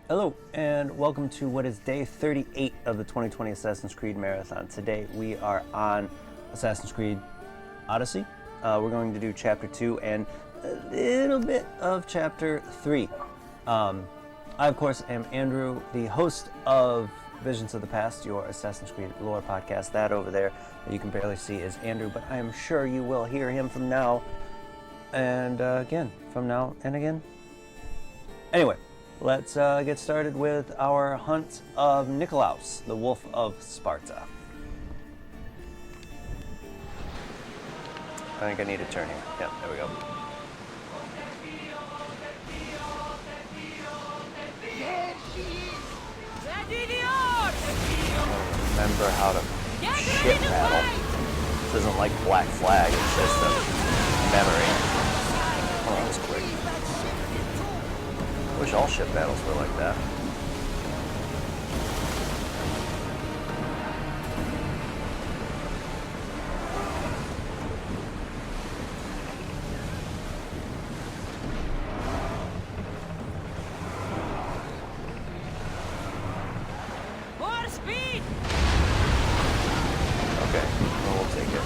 Hello, and welcome to what is day 38 of the 2020 Assassin's Creed Marathon. Today we are on Assassin's Creed Odyssey. We're going to do Chapter 2 and a little bit of Chapter 3. I, of course, am Andrew, the host of Visions of the Past, your Assassin's Creed lore podcast. That over there that you can barely see is Andrew, but I am sure you will hear him from now and again, from now and again. Anyway. Let's get started with our hunt of Nikolaos, the Wolf of Sparta. I think I need a turn here. Yeah, there we go. Remember how to ship battle. This isn't like Black Flag, it's just a memory. Oh, that was quick. I wish all ship battles were like that. More speed! Okay, well, we'll take it.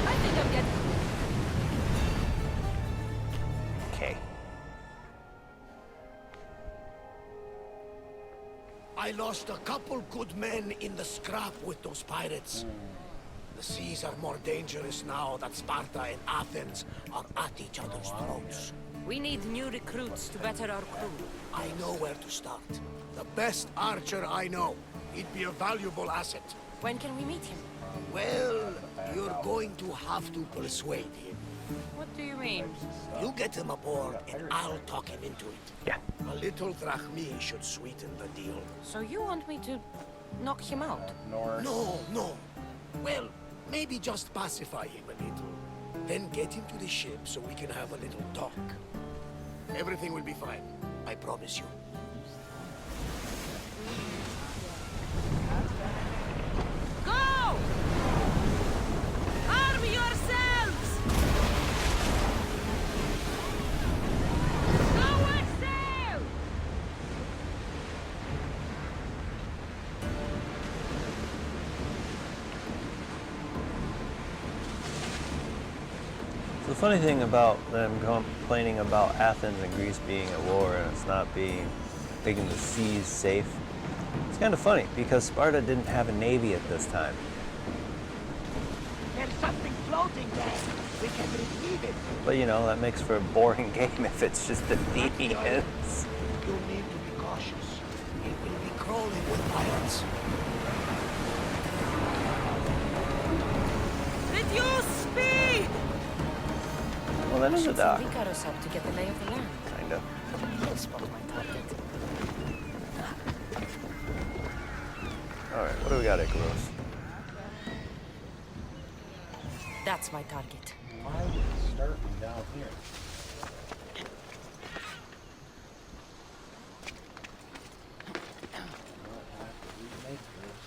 I think I'm getting... Okay. I lost a couple good men in the scrap with those pirates. The seas are more dangerous now that Sparta and Athens are at each other's throats. We need new recruits to better our crew. I know where to start. The best archer I know. He'd be a valuable asset. When can we meet him? Well, you're going to have to persuade him. What do you mean? You get him aboard and I'll talk him into it. Yeah. A little drachmi should sweeten the deal. So you want me to knock him out? No. Well, maybe just pacify him a little. Then get him to the ship so we can have a little talk. Everything will be fine. I promise you. Go! Arm yourselves! Go and sail! So the funny thing about them complaining about Athens and Greece being at war and it's not making the seas safe, it's kind of funny because Sparta didn't have a navy at this time. There's something floating there. We can retrieve it. But you know, that makes for a boring game if it's just the Athenians. You need to be cautious. It will be crawling with pirates. Reduce speed! Well, that is a dock. Icarus up to get the lay of the land. Kinda. He'll spot my target. Alright, what do we got, Icarus? That's my target. Why would it start me down here? I'll have to remake this.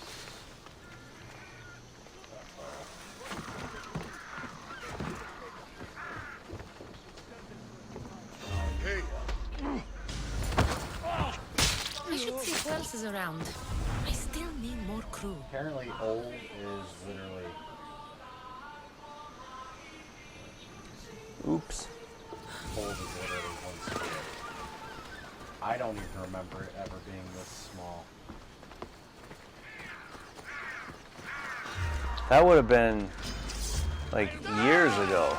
I should see who else is around. I still need more crew. Apparently old is literally... Oops. Old is literally one square. I don't even remember it ever being this small. That would have been like years ago.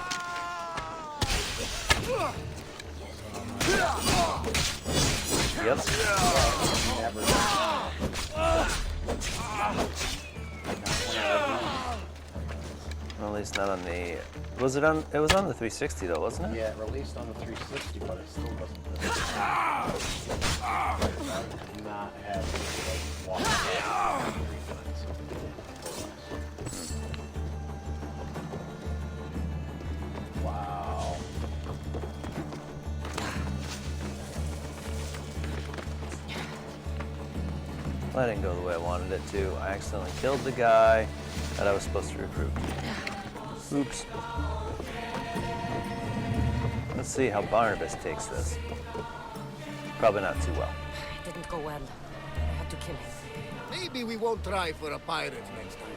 Yep. Never. Well, at least not on the... Was it on... It was on the 360 though, wasn't it? Yeah, it released on the 360, but it still wasn't this. I did not have like walk. Wow. Well, that didn't go the way I wanted it to. I accidentally killed the guy that I was supposed to recruit. Oops. Let's see how Barnabas takes this. probably not too well. It didn't go well. I had to kill him. Maybe we won't try for a pirate next time.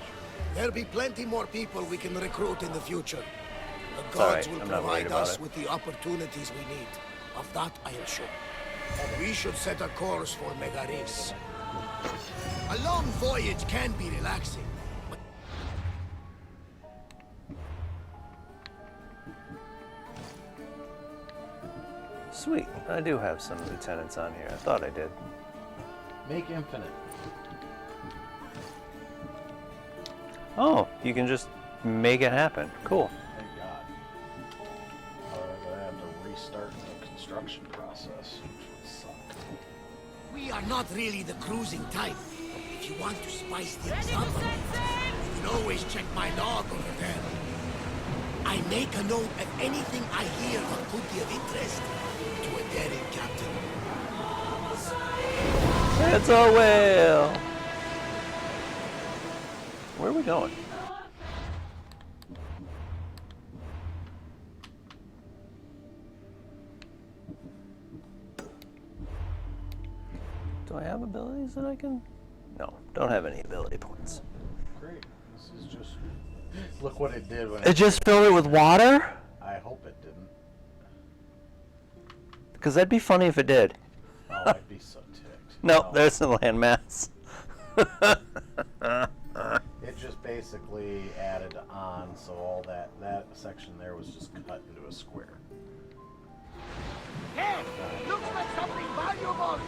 There'll be plenty more people we can recruit in the future. The all gods right, will I'm not worried provide about us it. with the opportunities we need. Of that I am sure. We should set a course for Megaris. A long voyage can be relaxing. Sweet. I do have some lieutenants on here. I thought I did. Make infinite. Oh, you can just make it happen. Cool. Thank God. Otherwise, I have to restart the construction process, which would suck. We are not really the cruising type. If you want to spice things up, you can always check my log over there. I make a note of anything I hear that could be of interest to a daring captain. It's a whale. Where are we going? Do I have abilities that I can? No, don't have any ability points. Great. This is just. Look what it did when It just filled it with water? I hope it didn't. Because that'd be funny if it did. Oh, I'd be so ticked. No, there's the landmass. It just basically added on, so all that section there was just cut into a square. Hey, looks like something valuable.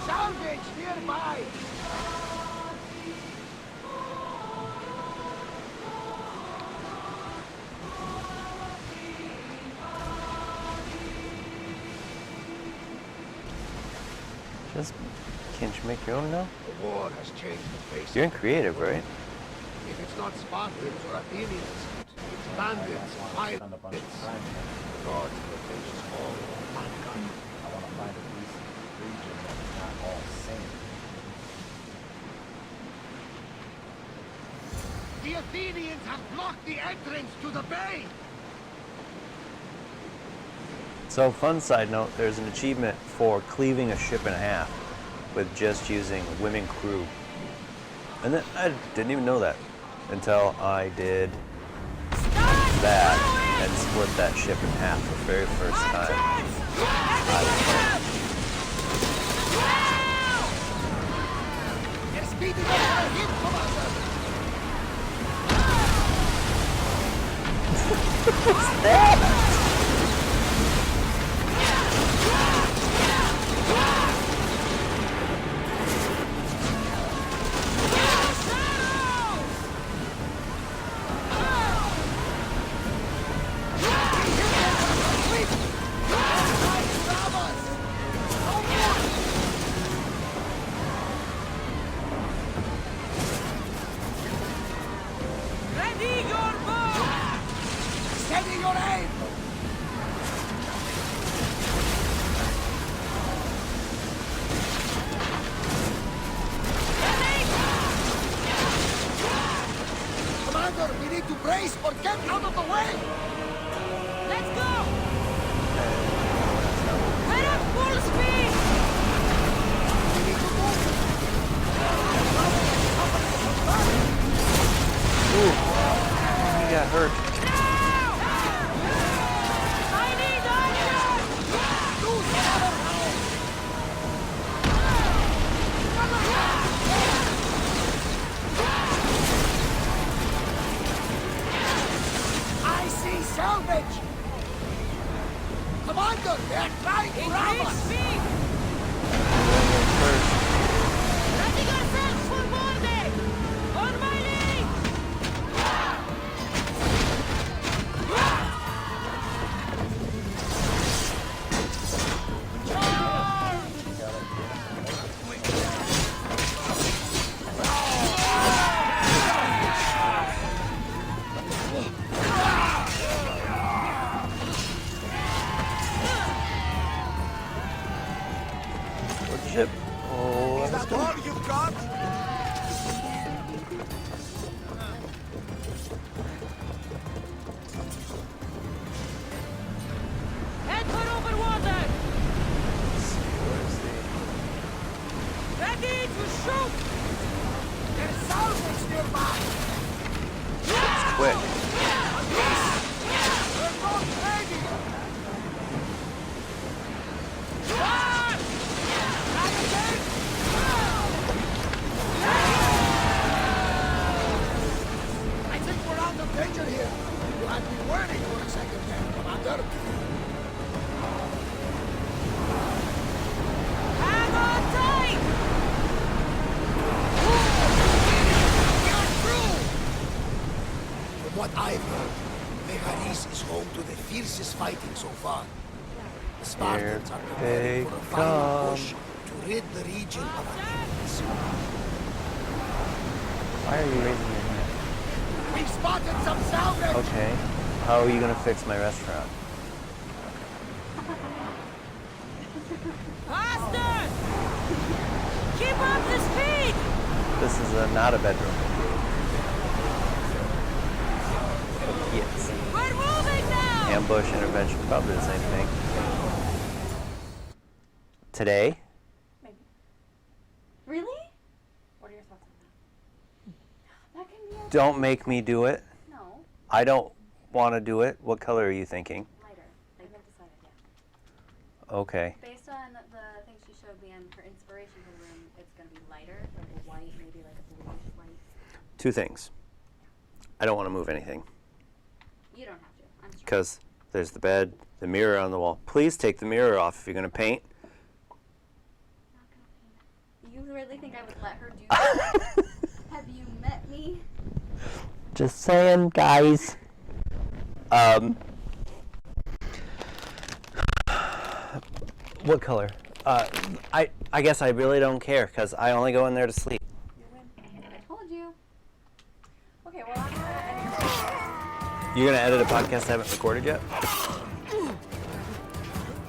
Salvage nearby. Just can't you make your own now? The war has changed the face. You're in creative, right? If it's not Spartans or Athenians, it's bandits, Spend a bunch of pirates, time there. gods, just all mankind. I want to find a decent region that's not all same. The Athenians have blocked the entrance to the bay! So, fun side note, there's an achievement for cleaving a ship in half with just using women crew. And then I didn't even know that until I did that and split that ship in half for the very first time. I was playing. They're speeding up our hit, Commander! What's that? Ready your bow! Steady your aim! Commander, we need to brace or get out of the way! Let's go! We're at full speed! We need to move! He got hurt. I need iron! Lose power now! I see salvage! Commander, they're trying to rob Increase us! speed! Ready yourselves for boarding! On my lead! ship. Oh, Is that all you've got? Head for open water! Ready to shoot! There's salvage nearby! it's quick. We're not ready! I think we're out of danger here. You had me worried for a second there, Commander. Hang on tight! You're through! From what I've heard, Megaris is home to the fiercest fighting so far. The Spartans are preparing for a final push to rid the region of our enemies. Why are you raising your hand? We've spotted some salvage! Okay. How are you gonna fix my restaurant? Faster! Keep up the speed! This is not a bedroom. Yes. We're moving now! Ambush, intervention, probably the same thing. Today? Maybe. Really? What are your thoughts on that? That can be Don't make me do it. no I don't want to do it. What color are you thinking? lighter. I haven't decided yet. Okay. Based on the things she showed me and her inspiration for the room, it's gonna be lighter, like a white, maybe like a bluish white. Two things. I don't want to move anything You don't have to. I'm sure. because there's the bed, the mirror on the wall. Please take the mirror off if you're going to paint. Not gonna paint. You really think I would let her do that? Have you met me? Just saying, guys. What color? I guess I really don't care because I only go in there to sleep. You win. I told you. Okay, well I'm gonna end your You're gonna edit a podcast I haven't recorded yet?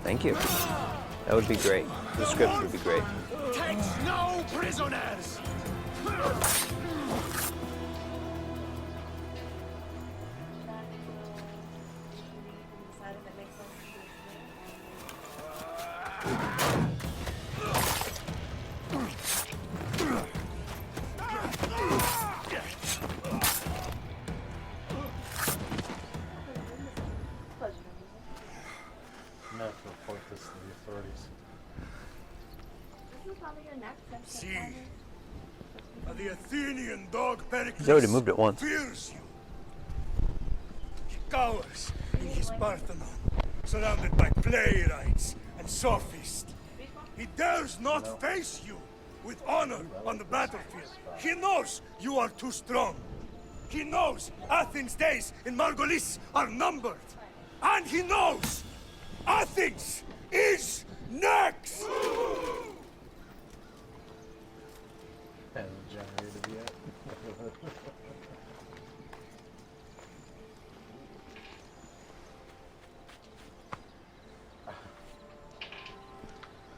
Thank you. That would be great. The script would be great. Takes no prisoners! decided that makes sense to Not to report this to the authorities. This is probably your next sentence. See, the Athenian dog Pericles He's already moved it once. fears you. He cowers in his Parthenon, surrounded by playwrights and sophists. He dares not face you with honor on the battlefield. He knows you are too strong. He knows Athens' days in Margolis are numbered. And he knows Athens is next! Hasn't generated yet.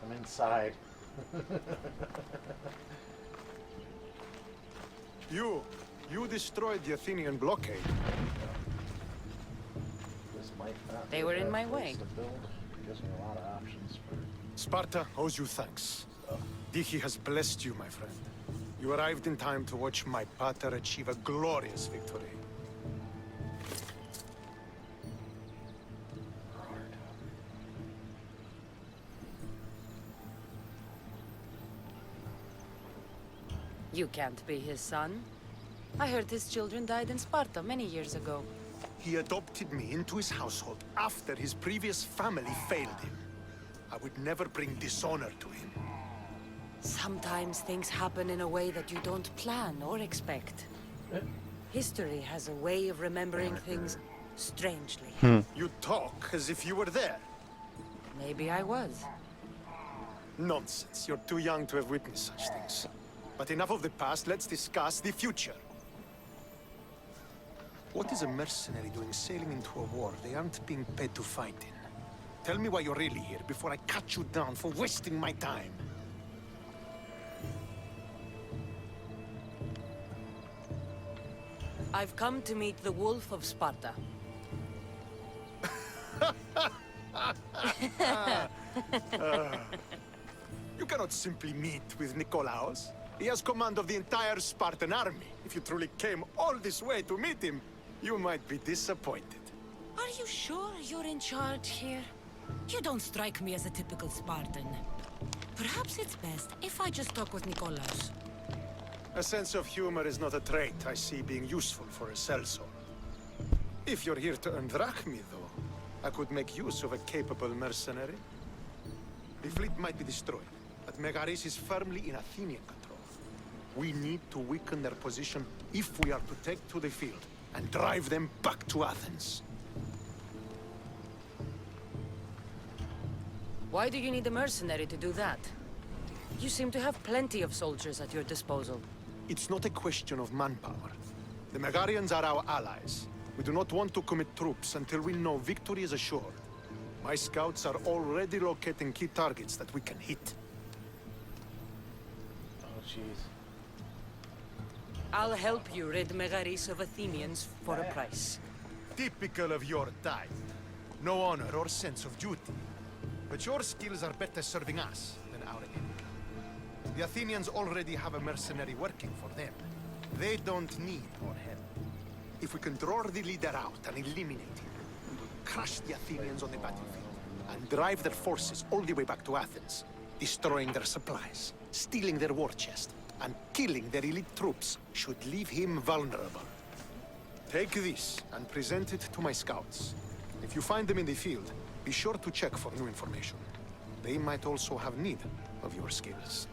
I'm inside. You destroyed the Athenian blockade. This might not They be a were in bad my place way. to build. It gives me a lot of options for Sparta owes you thanks. Dichi has blessed you, my friend. You arrived in time to watch my pater achieve a glorious victory. You can't be his son. I heard his children died in Sparta many years ago. He adopted me into his household after his previous family failed him. I would never bring dishonor to him. Sometimes things happen in a way that you don't plan or expect. History has a way of remembering things strangely. You talk as if you were there. Maybe I was. Nonsense. You're too young to have witnessed such things. But enough of the past, let's discuss the future. What is a mercenary doing sailing into a war they aren't being paid to fight in? Tell me why you're really here before I cut you down for wasting my time. I've come to meet the Wolf of Sparta. You cannot simply meet with Nikolaos. He has command of the entire Spartan army. If you truly came all this way to meet him, you might be disappointed. Are you sure you're in charge here? You don't strike me as a typical Spartan. Perhaps it's best if I just talk with Nikolaos. A sense of humor is not a trait I see being useful for a sellsword. If you're here to earn drachmi, though, I could make use of a capable mercenary. The fleet might be destroyed, but Megaris is firmly in Athenian control. We need to weaken their position if we are to take to the field and drive them back to Athens. Why do you need a mercenary to do that? You seem to have plenty of soldiers at your disposal. It's not a question of manpower. The Megarians are our allies. We do not want to commit troops until we know victory is assured. My scouts are already locating key targets that we can hit. Oh, jeez. I'll help you rid Megaris of Athenians for a price. Typical of your type. No honor or sense of duty. But your skills are better serving us than our enemy. The Athenians already have a mercenary working for them. They don't need more help. If we can draw the leader out and eliminate him, we will crush the Athenians on the battlefield and drive their forces all the way back to Athens, destroying their supplies, stealing their war chest, and killing their elite troops should leave him vulnerable. Take this and present it to my scouts. If you find them in the field, be sure to check for new information. They might also have need of your skills.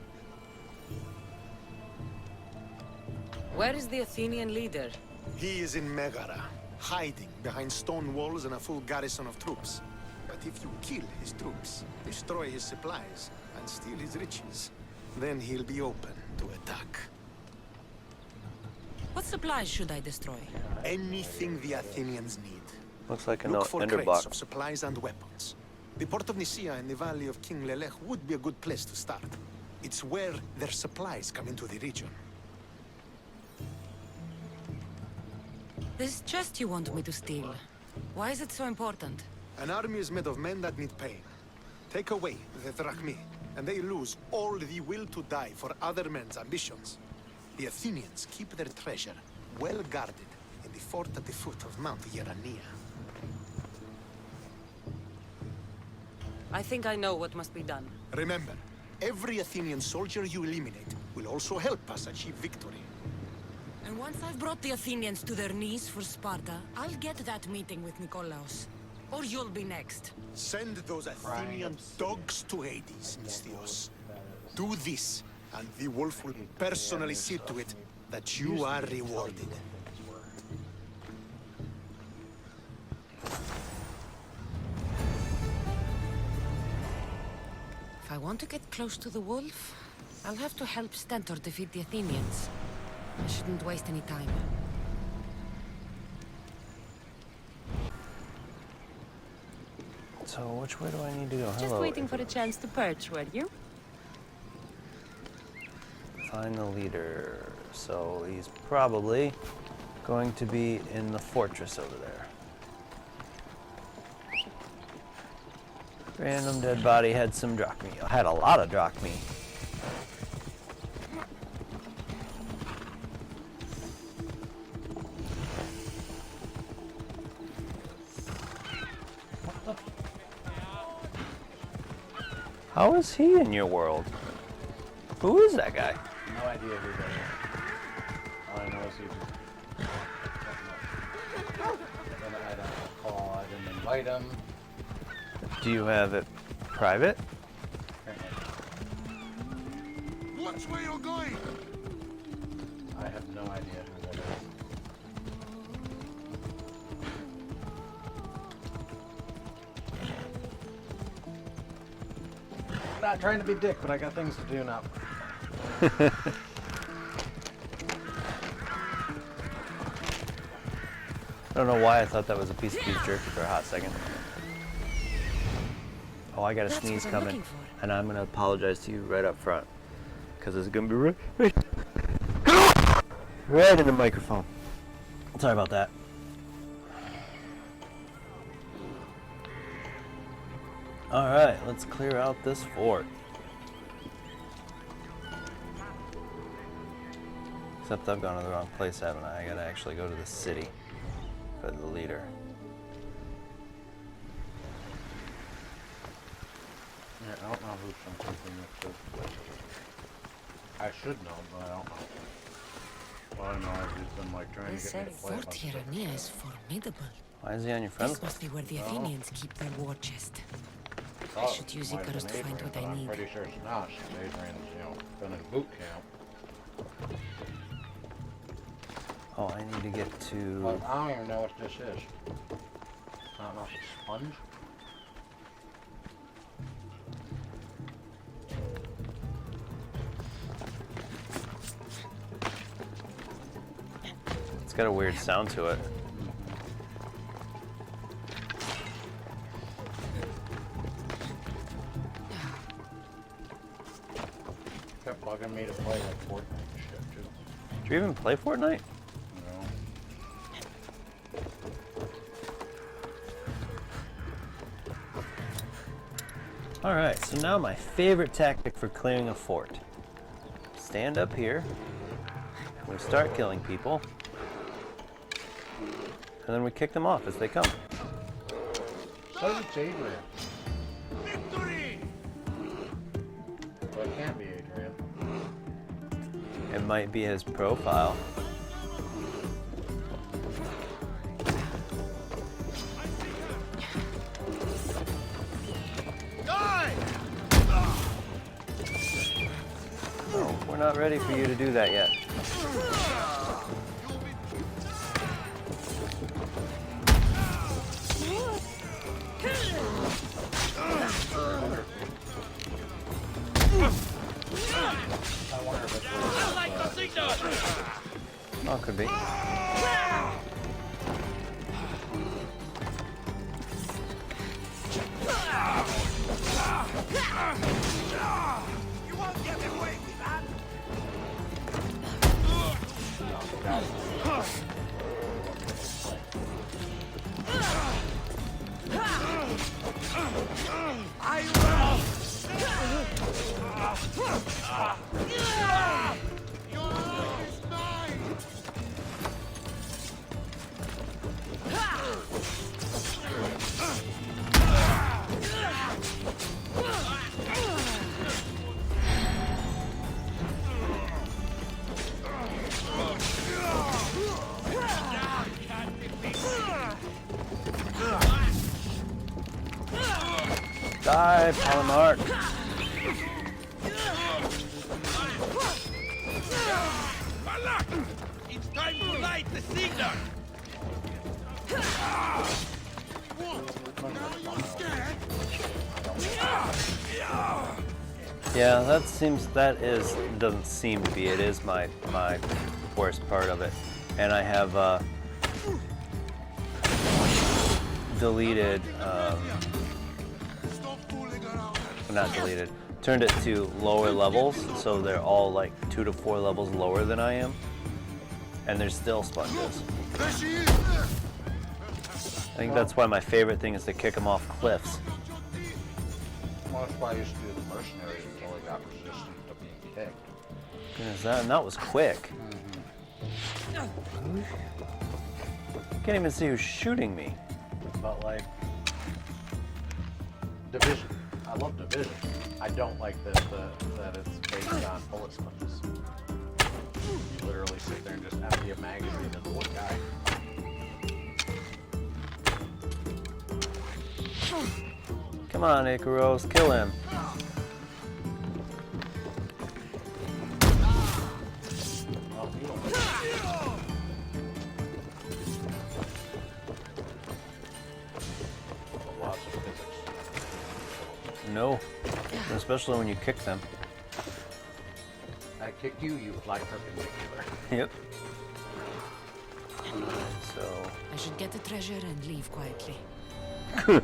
Where is the Athenian leader? He is in Megara, hiding behind stone walls and a full garrison of troops. But if you kill his troops, destroy his supplies, and steal his riches, then he'll be open to attack. What supplies should I destroy? Anything the Athenians need. Looks like an Look for ender crates block. of supplies and weapons. The port of Nicaea in the valley of King Lelech would be a good place to start. It's where their supplies come into the region. This chest you want me to steal. Why is it so important? An army is made of men that need pain. Take away the drachmi, and they lose all the will to die for other men's ambitions. The Athenians keep their treasure well guarded in the fort at the foot of Mount Yerania. I think I know what must be done. Remember, every Athenian soldier you eliminate will also help us achieve victory. And once I've brought the Athenians to their knees for Sparta, I'll get that meeting with Nikolaos. Or you'll be next. Send those Athenian dogs to Hades, Misthios. Do this, and the wolf will personally see to it that you are rewarded. If I want to get close to the wolf, I'll have to help Stentor defeat the Athenians. I shouldn't waste any time. So which way do I need to go? Just Hello. waiting for a chance to perch, were you? Find the leader. So he's probably going to be in the fortress over there. Random dead body had some drachmi. Had a lot of drachmi. How is he in your world? Who is that guy? No idea who that is. All I know is he just... Then I don't call, I didn't invite him. Do you have it private? Watch where you're going! I have no idea who that is. Not trying to be dick, but I got things to do now. I don't know why I thought that was a piece of beef jerky for a hot second. Oh, I got a That's sneeze what I'm coming, looking for. and I'm gonna apologize to you right up front, because it's gonna be right in the microphone. Sorry about that. Alright, let's clear out this fort. Except I've gone to the wrong place, haven't I? I gotta actually go to the city for the leader. Yeah, I don't know who's something this place. I should know, but I don't know. All I know I've just been like trying to get me to play Fort Tirania is formidable. Why is he on your friends This must list? be where the Athenians keep their war chest. I should use Icarus to find what I need. I'm pretty sure it's not. Adrian's, you know, been in boot camp. Oh, I need to get to... But I don't even know what this is. I don't know if it's sponge. It's got a weird sound to it. Kept bugging me to play like Fortnite and shit too. Do you even play Fortnite? You know? Alright, so now my favorite tactic for clearing a fort. Stand up here. We start killing people. And then we kick them off as they come. So it's Adrian. Victory! But it can't be Adrian. It might be his profile. Die! No, we're not ready for you to do that yet. I wonder if it's I like Kassandra! Oh, could be. You won't get away with that! I will! Yours is mine! Die, Palomar. Balak! It's time to light the signal! Yeah, doesn't seem to be. It is my worst part of it. And I have deleted, not deleted, turned it to lower levels, so they're all like 2 to 4 levels lower than I am. And there's still sponges. There she is! I think that's why my favorite thing is to kick them off cliffs. Well, that's why I used to do the mercenaries until I got resistant to being kicked. Goodness, that was quick. Can't even see who's shooting me. But like Division, I love Division. I don't like that it's based on bullet sponges. You literally sit there and just empty a magazine into one guy. Come on, Icaros, kill him. Well, you don't lots of physics. No, especially when you kick them. I kick you, you fly perpendicular. Yep. So, I should get the treasure and leave quietly. you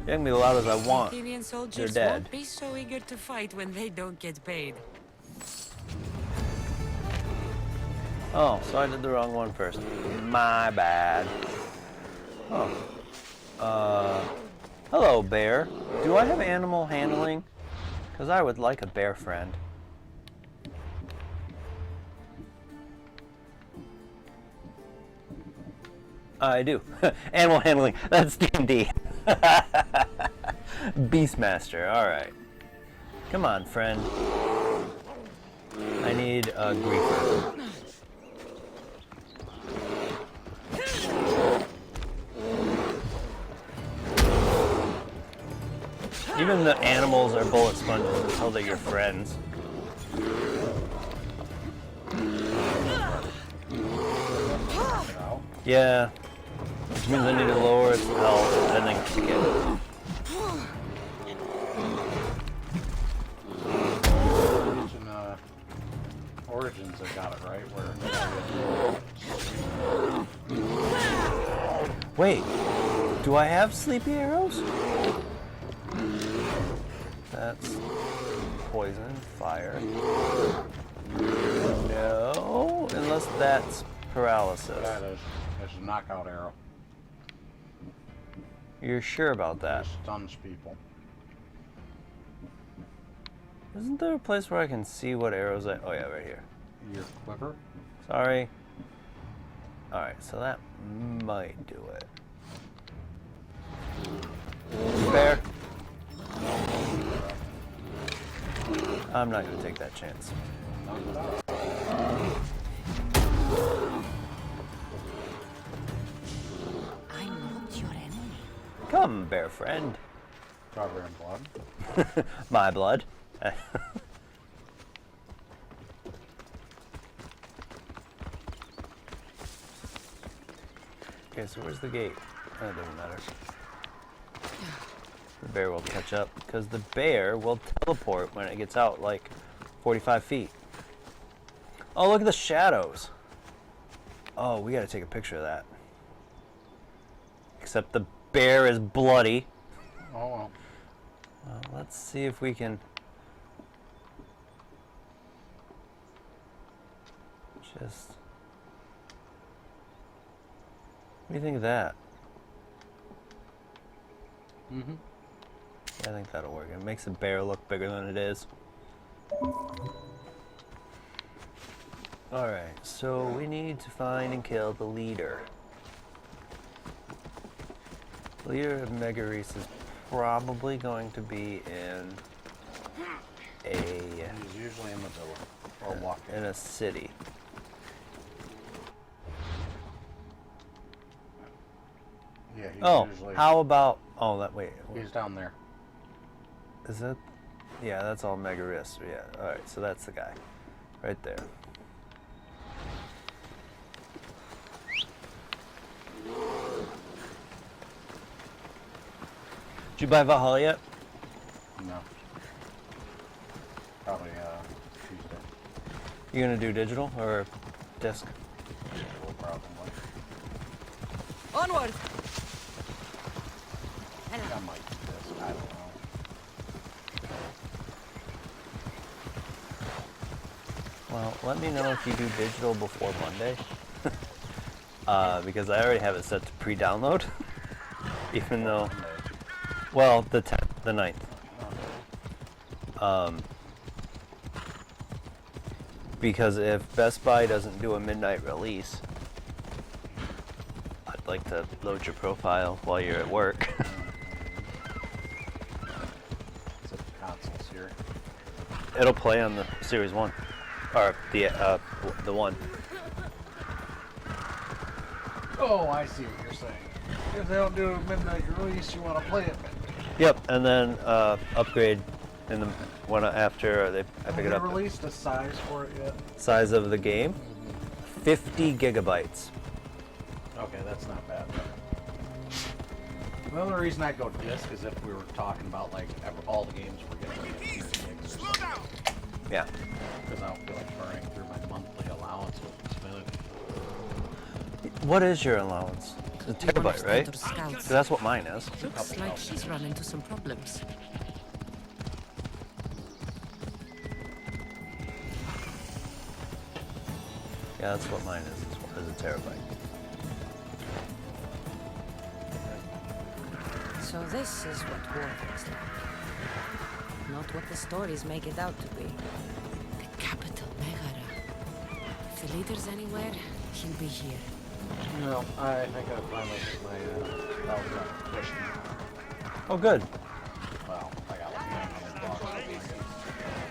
can be as loud as I want. Athenian soldiers dead. won't be so eager to fight when they don't get paid. Oh, so I did the wrong one first. My bad. Oh. Hello, bear. Do I have animal handling? Because I would like a bear friend. I do. Animal handling. That's D&D. Beastmaster. All right. Come on, friend. I need a griefer. Even the animals are bullet sponges until they're your friends. Yeah. Which means I need to lower its health and then kick it. Origins, I got it right. Wait, do I have sleepy arrows? That's poison, fire. No, unless that's paralysis. That is a knockout arrow. You're sure about that? It stuns people. Isn't there a place where I can see what arrows I... Oh yeah, right here. Your quiver? Sorry. Alright, so that might do it. Bear. I'm not going to take that chance. I'm not your enemy. Come, bear friend. Cover in blood. My blood. Okay, so where's the gate? Oh, it doesn't matter. The bear will catch up, because the bear will teleport when it gets out like 45 feet. Oh, look at the shadows. Oh, we gotta take a picture of that. Except the bear is bloody. Oh well. Well, let's see if we can just... What do you think of that? Mm-hmm. Yeah, I think that'll work. It makes the bear look bigger than it is. Alright, so we need to find and kill the leader. The leader of Megaris is probably going to be in a... He's usually in the villa. Or walking. In a city. Yeah, he's usually... how about... Oh, that... Wait. He's down there. Is that... Yeah, that's all Megaris. Yeah, alright, so that's the guy. Right there. Did you buy Valhalla yet? No. Probably Tuesday. You gonna do digital or disc? Digital, probably. Onward! I might do this. I don't know. Well, let me know if you do digital before Monday. Because I already have it set to pre-download. Even though... Well, the 10th, the 9th. Because if Best Buy doesn't do a midnight release, I'd like to load your profile while you're at work. It's at the consoles here. It'll play on the Series 1. Or the 1. Oh, I see what you're saying. If they don't do a midnight release, you want to play it midnight. Yep, and then upgrade in the one after I pick it up. Have they released a size for it yet? Size of the game, 50 gigabytes. Okay, that's not bad. The only reason I'd go disc is if we were talking about like all the games we're getting. Slow down. Yeah. Because I don't feel like burning through my monthly allowance with Xfinity. What is your allowance? It's a terabyte, right? So that's what mine is. Looks like she's run into some problems. Yeah, that's what mine is. It's a terabyte. So this is what war looks like. Not what the stories make it out to be. The capital, Megara. If the leader's anywhere, he'll be here. No, I think I finally get my Valentine question. Oh, good. Well, I got like $900. I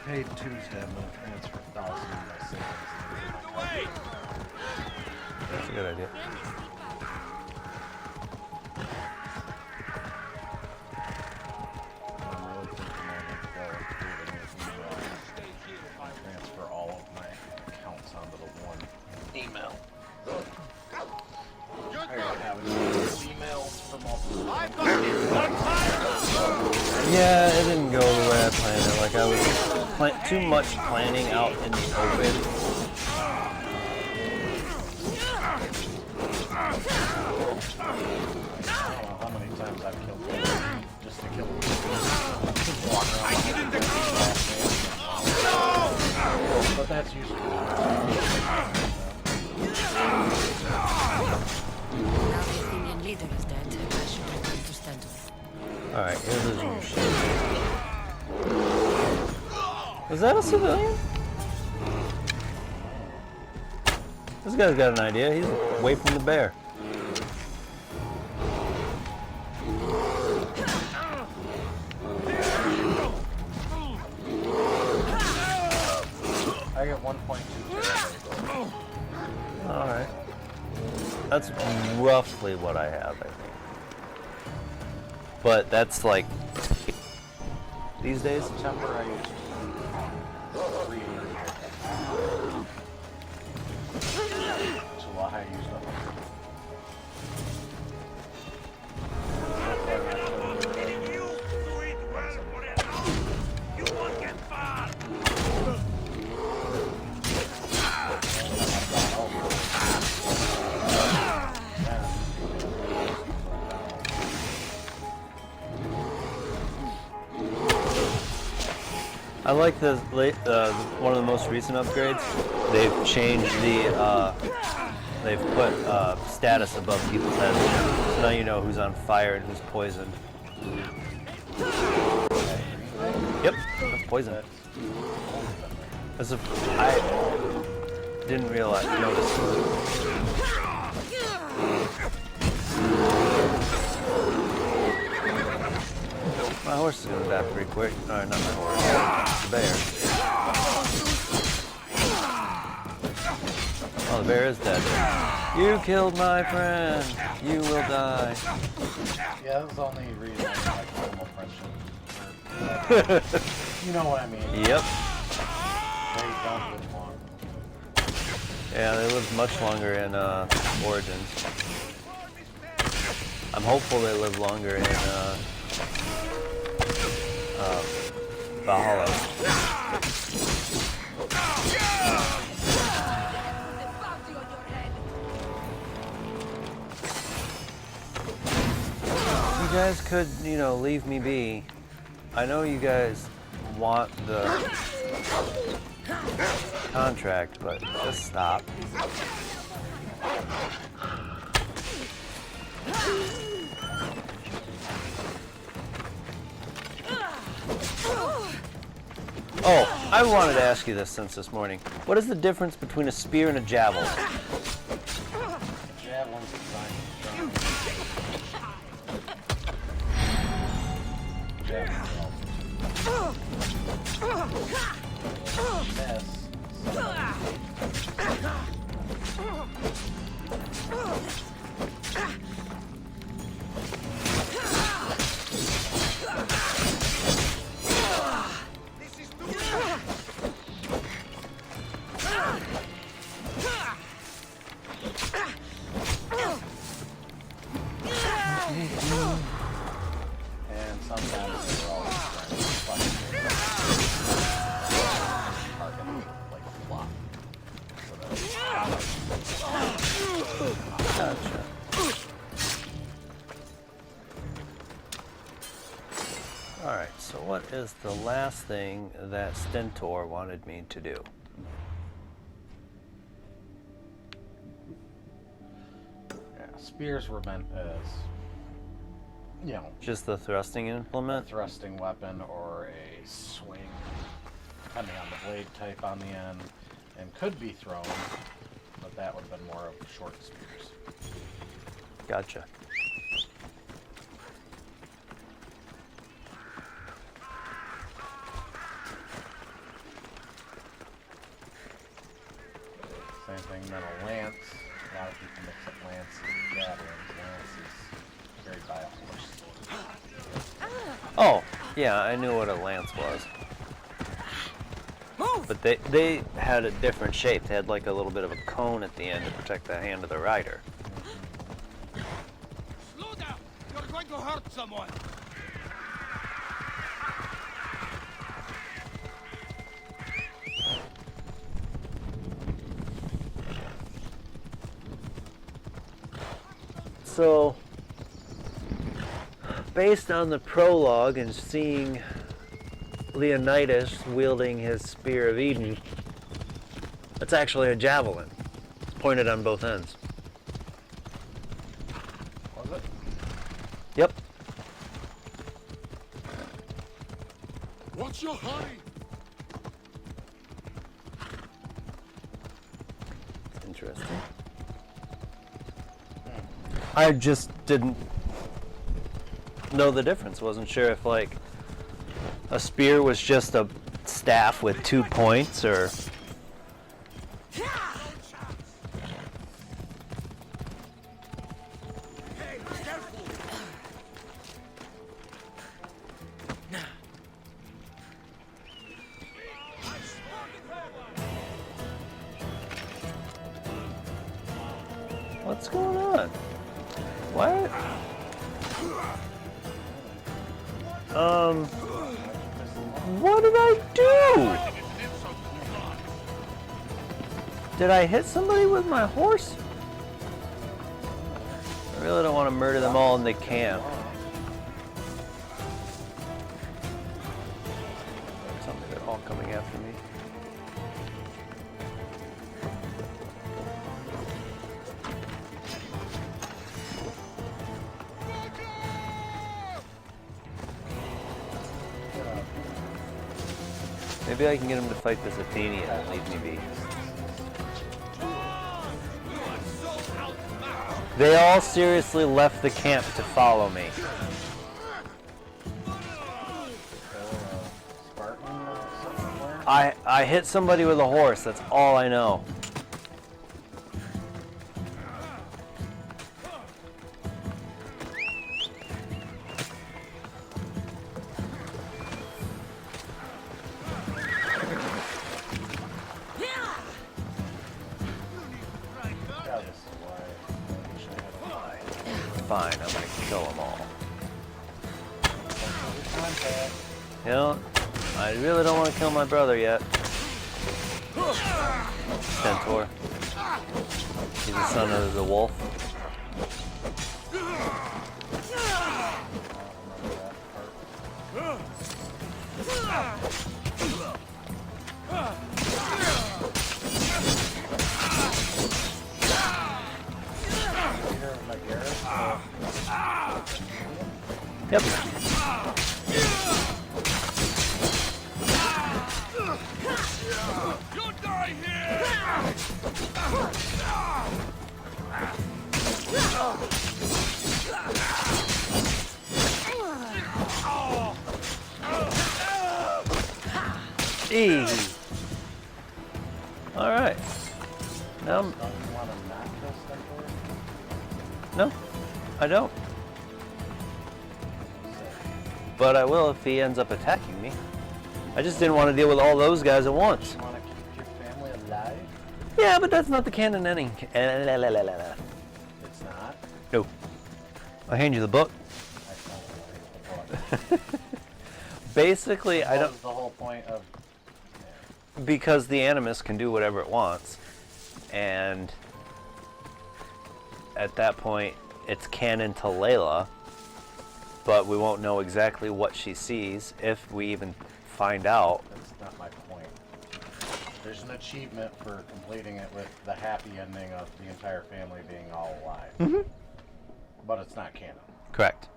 paid Tuesday. I'm gonna transfer 1,000 of my savings into my account. That's a good idea. I'm really thinking I need to go through the email, transfer all of my accounts onto the one email. I already have emails from all the Yeah, it didn't go the way I planned it. Like I was too much planning out in the open. I don't know how many times I've killed people just to kill them. Walk around. But that's usually Now the Athenian leader is dead. I should return to Stentor. Alright, here's his new shit. Was that a civilian? This guy's got an idea. He's away from the bear. I get 1.2 terabytes. Alright. That's roughly what I have, I think. But that's like these days. September I used 300. July I used 100. I like the one of the most recent upgrades. They've changed the they've put status above people's heads, so now you know who's on fire and who's poisoned. Yep, that's poison. That's a, I didn't notice. My horse is gonna die pretty quick. Alright, not my horse. The bear. Oh, the bear is dead. You killed my friend. You will die. Yeah, that's the only reason I like animal friendship. You know what I mean? Yep. They don't live long. Yeah, they live much longer in Origins. I'm hopeful they live longer in Valhalla. You guys could, leave me be. I know you guys want the contract, but just stop. Oh, I wanted to ask you this since this morning. What is the difference between a spear and a javelin? Javelin's designed and sometimes they're always like flop. Gotcha. Alright, so what is the last thing that Stentor wanted me to do? spears were meant as, you know, Just the thrusting a implement? thrusting weapon or a swing, depending on the blade type on the end, and could be thrown, but that would have been more of short spears. Gotcha. Same thing, then a lance. A lot of people mix up lance and javelins. Lance is carried by a horse. Oh, yeah, I knew what a lance was. But they had a different shape. They had like a little bit of a cone at the end to protect the hand of the rider. Slow down! You're going to hurt someone! So, based on the prologue and seeing Leonidas wielding his Spear of Eden, that's actually a javelin. It's pointed on both ends. Was it? Yep. What's your hurry? Interesting. I just didn't know the difference. Wasn't sure if like a spear was just a staff with 2 points or what's going on? What? What did I do? Did I hit somebody with my horse? I really don't want to murder them all in the camp. Something, they're all coming after me. Maybe I can get him to fight this Athenian and leave me be. They all seriously left the camp to follow me. I hit somebody with a horse, that's all I know. Fine, I'm gonna kill them all. You know, I really don't want to kill my brother yet. Centaur. He's the son of the wolf. Yep. You'll die here! Easy. All right. Now, no, I don't. But I will if he ends up attacking me. I just didn't want to deal with all those guys at once. You want to keep your family alive? Yeah, but that's not the canon ending. It's not. No. I'll hand you the book. I don't like the book. Basically, I What don't. was the whole point of? Because the Animus can do whatever it wants, and at that point, it's canon to Layla. But we won't know exactly what she sees if we even find out. That's not my point. There's an achievement for completing it with the happy ending of the entire family being all alive. Mm-hmm. But it's not canon. Correct.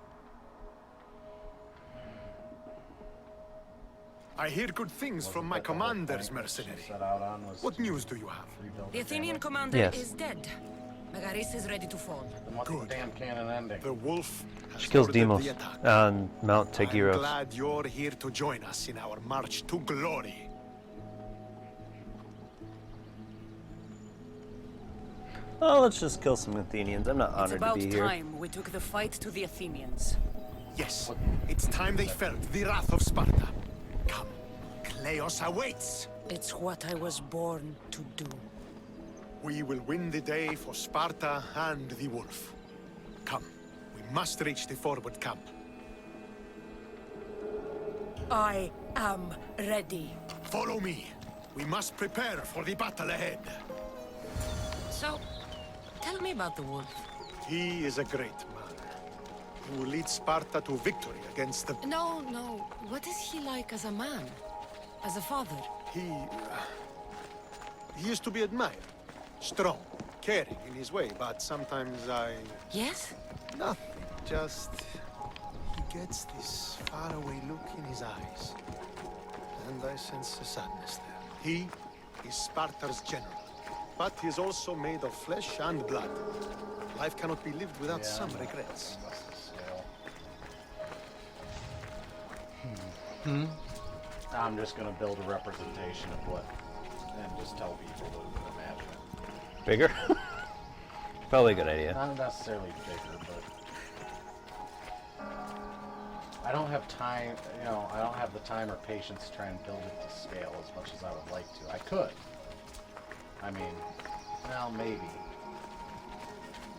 I hear good things from my commander's mercenary. Set out on was What news do you have? rebuild The Athenian family. commander Yes. is dead. Megaris is ready to fall. Then what's the damn canon ending? The wolf has She kills ordered Demos the attack. on Mount I'm Tegiros. glad you're here to join us in our march to glory. Oh, let's just kill some Athenians. I'm not It's honored to about be here. time we took the fight to the Athenians. Yes, it's time they felt the wrath of Sparta. Come, Kleos awaits. It's what I was born to do. We will win the day for Sparta and the wolf. Come, we must reach the forward camp. I am ready. Follow me. We must prepare for the battle ahead. So, tell me about the wolf. He is a great man who will lead Sparta to victory against the... No. What is he like as a man? As a father? He is to be admired. Strong, caring in his way, but sometimes I... Yes? Nothing, just... He gets this faraway look in his eyes. And I sense a sadness there. He is Sparta's general, but he is also made of flesh and blood. Life cannot be lived without some regrets. I'm just gonna build a representation of what, and just tell people to imagine it. Bigger? Probably a good idea. Not necessarily bigger, but I don't have time. You know, I don't have the time or patience to try and build it to scale as much as I would like to. I could. I mean, well, maybe.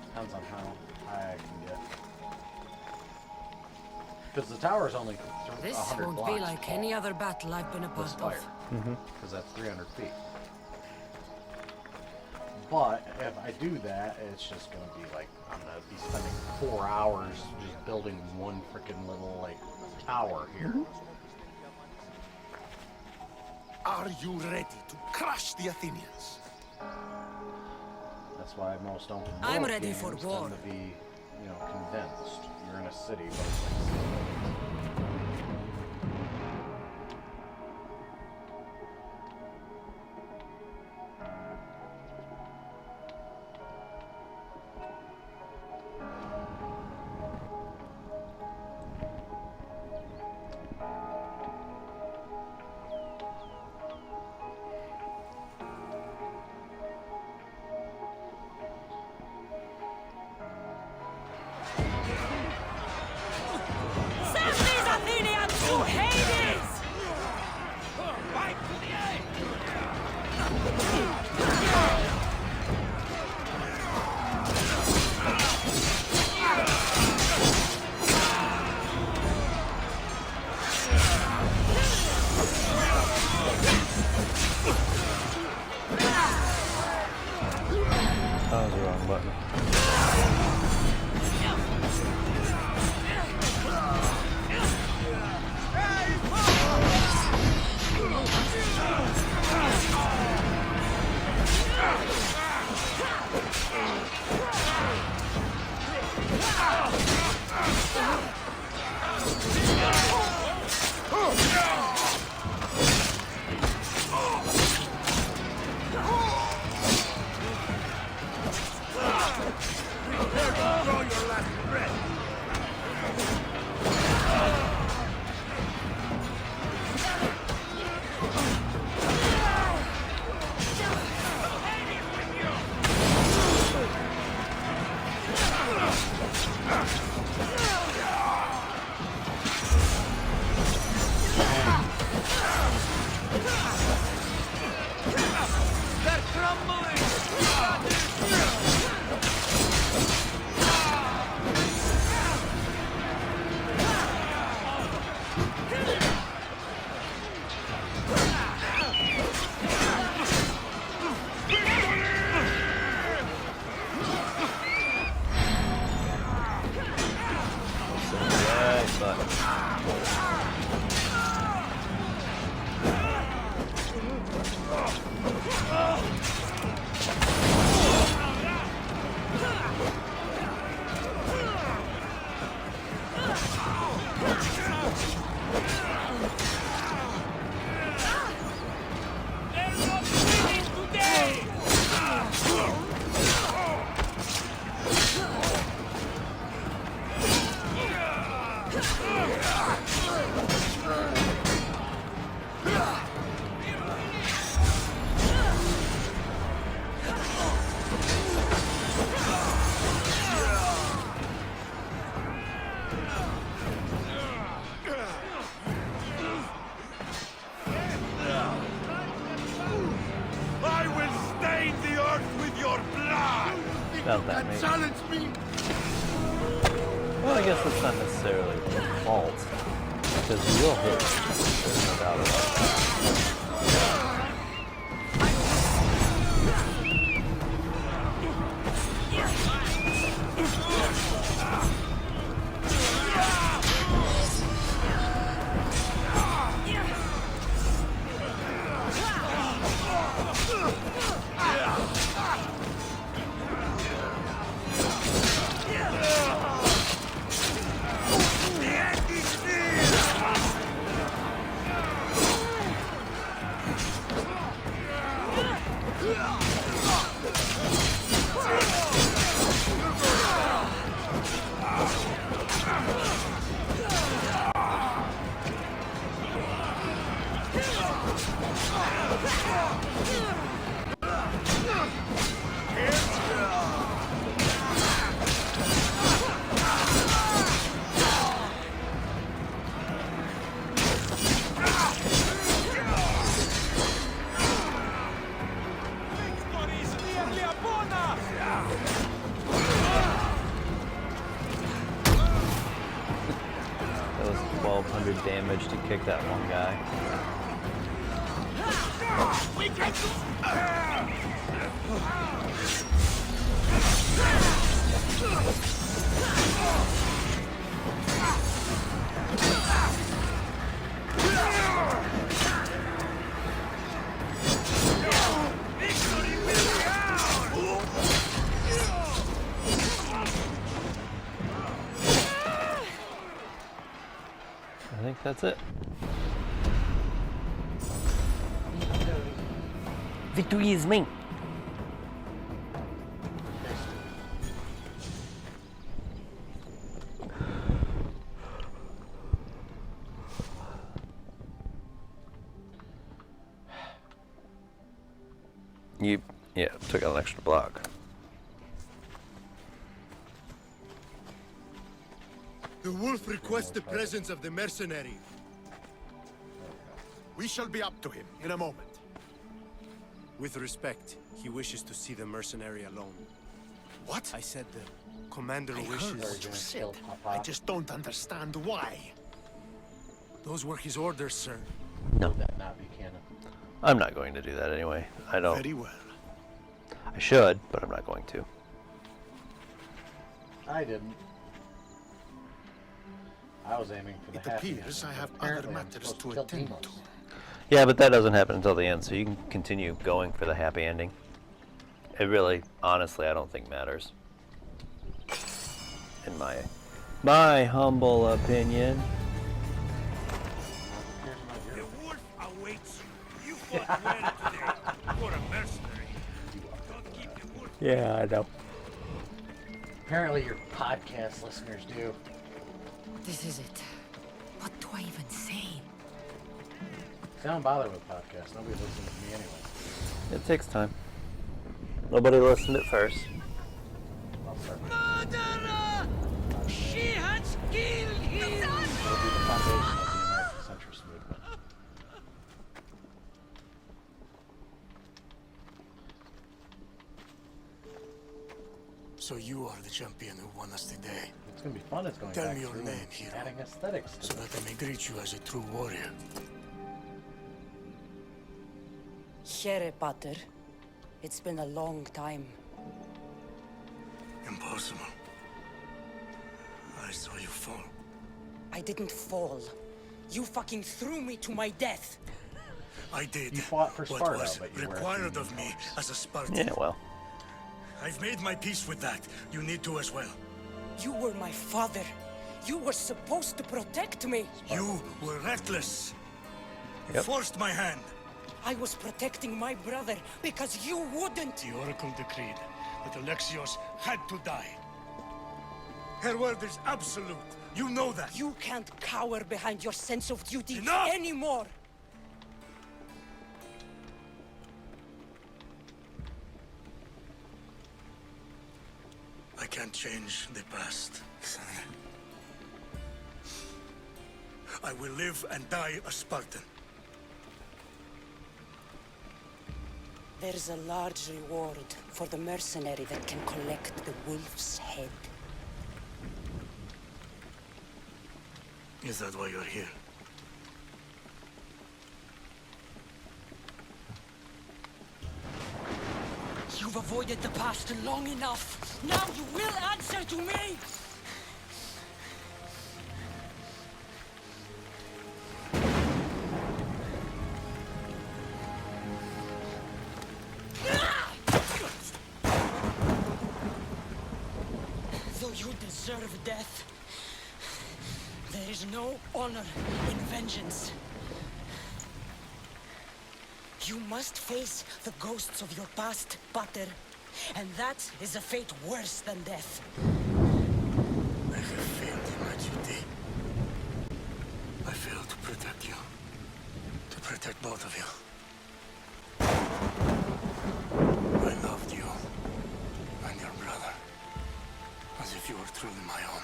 Depends on how high I can get. Because the tower is only 100 This blocks won't be like tall. any other battle I've been a This part fire. of. Because that's 300 feet. But if I do that, it's just going to be like, I'm going to be spending 4 hours just building one freaking little, like, tower here. Are you ready to crush the Athenians? That's why most open world I'm ready games for tend war. to be, you know, condensed. You're in a city, but it's like I will stain the earth with your blood! Felt that, maybe. Challenge me! Well, I guess that's not necessarily your fault, because you will hit. There's no doubt about that. That was 1,200 damage to kick that one guy. We can Victory will be ours! I think that's it. Victory is mine. Yeah, took out an extra block. The wolf requests the presence of the mercenary. We shall be up to him in a moment. With respect, he wishes to see the mercenary alone. What? I said the commander I heard wishes. what you said. I just don't understand why. Those were his orders, sir. No, That not be canon. I'm not going to do that anyway. I don't. Very well. I should, but I'm not going to. I didn't. I was aiming for the It happy appears ending, I have but other apparently I'm matters supposed to kill attend demons. to. Yeah, but that doesn't happen until the end, so you can continue going for the happy ending. It really, honestly, I don't think matters. In my humble opinion. The wolf awaits you. You fought well today. You're a mercenary. Don't keep the wolf. Yeah, I know. Apparently your podcast listeners do. This is it. What do I even say? See, I don't bother with podcasts. Nobody listens to me anyway. It takes time. Nobody listened at first. I'll start. Murderer! She has killed him! It'll be the foundation of the American centrist movement. So you are the champion who won us today. It's gonna be fun. It's going Tell back me your through name, and hero. adding aesthetics to So that I may greet you as a true warrior. Here, Pater. It's been a long time. Impossible. I saw you fall. I didn't fall. You fucking threw me to my death. I did You fought for what Sparta, was but you weren't required doing of me arms. as a Spartan. Yeah, well. I've made my peace with that. You need to as well. You were my father. You were supposed to protect me. You were reckless. You Yep. forced my hand. I was protecting my brother because you wouldn't. The Oracle decreed that Alexios had to die. Her word is absolute. You know that. You can't cower behind your sense of duty Enough! anymore. I can't change the past. I will live and die a Spartan. There's a large reward for the mercenary that can collect the wolf's head. Is that why you're here? You've avoided the past long enough. Now you will answer to me! Though you deserve death, there is no honor in vengeance. You must face the ghosts of your past, Pater, and that is a fate worse than death. I have failed in my duty. I failed to protect you. To protect both of you. I loved you and your brother as if you were truly my own.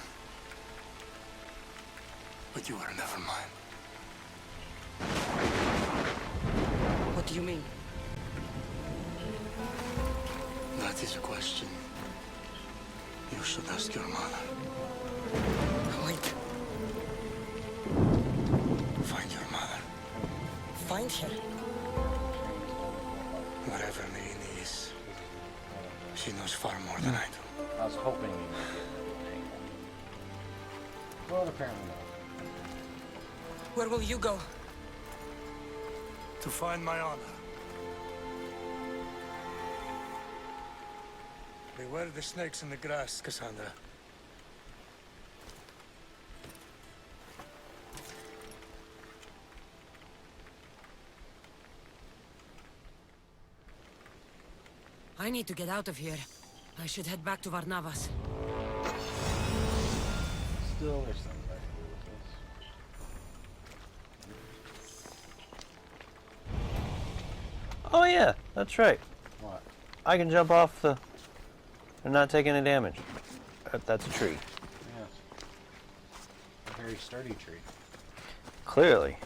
But you were never mine. What do you mean? That is a question you should ask your mother. Wait. Find your mother. Find her. Wherever Nini is, she knows far more than I do. I was hoping you would get an angle. Well, apparently not. Where will you go? To find my honor. Beware the snakes in the grass, Kassandra. I need to get out of here. I should head back to Varnavas. Still, there's things I can do with this. Oh yeah, that's right. What? I can jump off the and not take any damage. That's a tree. Yes. A very sturdy tree. Clearly.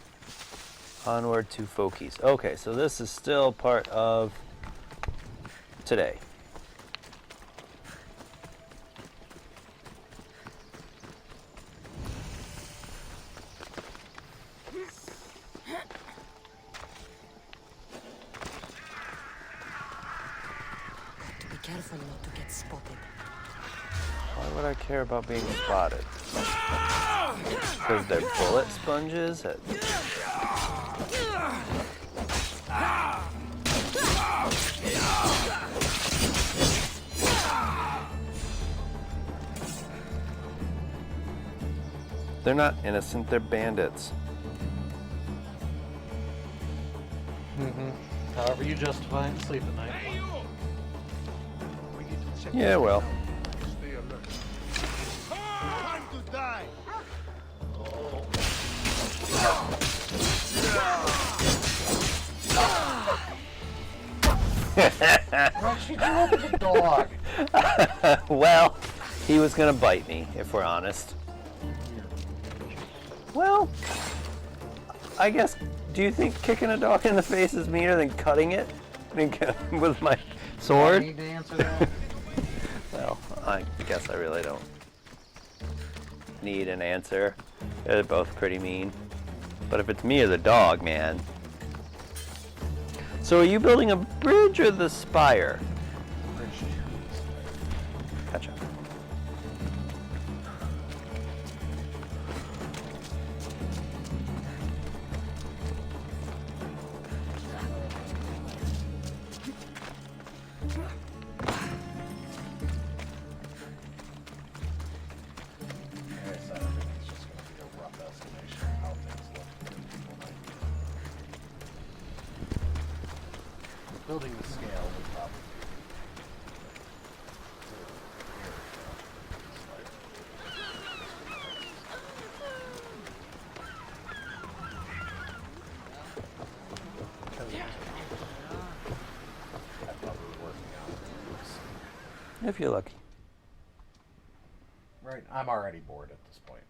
Onward to Fokies. Okay, so this is still part of today. Be careful not to get spotted. Why would I care about being spotted? Because they're bullet sponges? They're not innocent, they're bandits. However you justify it, sleep at night. Yeah, well. Stay alert. Time to die! Why should you up with a dog? Well, he was gonna bite me, if we're honest. Well, I guess, do you think kicking a dog in the face is meaner than cutting it with my I sword? need to answer that. Well, I guess I really don't need an answer. They're both pretty mean. But if it's me or the dog, man. So are you building a bridge or the spire? Gotcha. Building the scale would probably be If you're lucky. Right, I'm already bored at this point.